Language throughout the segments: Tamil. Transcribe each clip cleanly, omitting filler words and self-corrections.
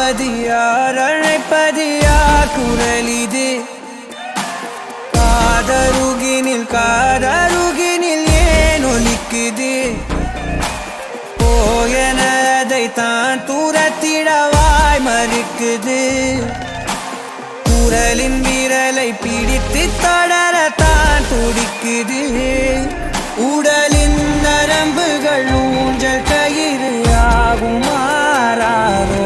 அழைப்பது யார் அழைப்பது யார் குரல் இது காதருகினில் ஏன் ஒலிக்குது போயனதை தான் தூரத்திடவாய் மறுக்குது குரலின் விரலை பிடித்து தொடரத்தான் துடிக்குது உடலின் நரம்புகள் ஊஞ்சல் கயிறு ஆகும் மாறாரோ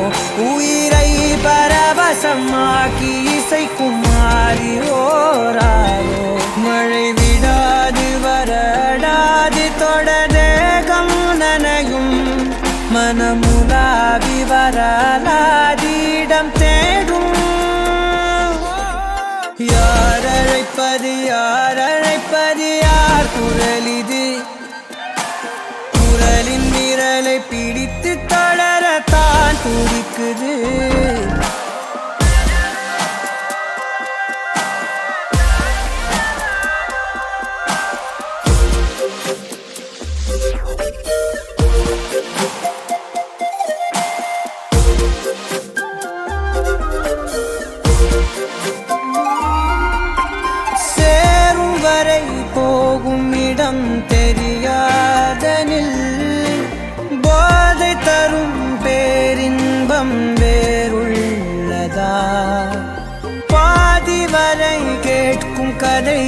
உயிரை பரவசமாக்கி இசைக்கும் மாறி ஓராரோ மழை விடாது வரடாது தொடரேகம் நனையும் மனமுலாவி வரலாதிடம் தேடும் யார் அழைப்பது யார் குரல் இது குரலின் விரலை பிடித்து தொடரத்தான் துடிக்குது போகும் இடம் தெரியாதனில் போதை தரும் பேரின்பம் வேறுள்ளதா பாதி வரை கேட்கும் கதை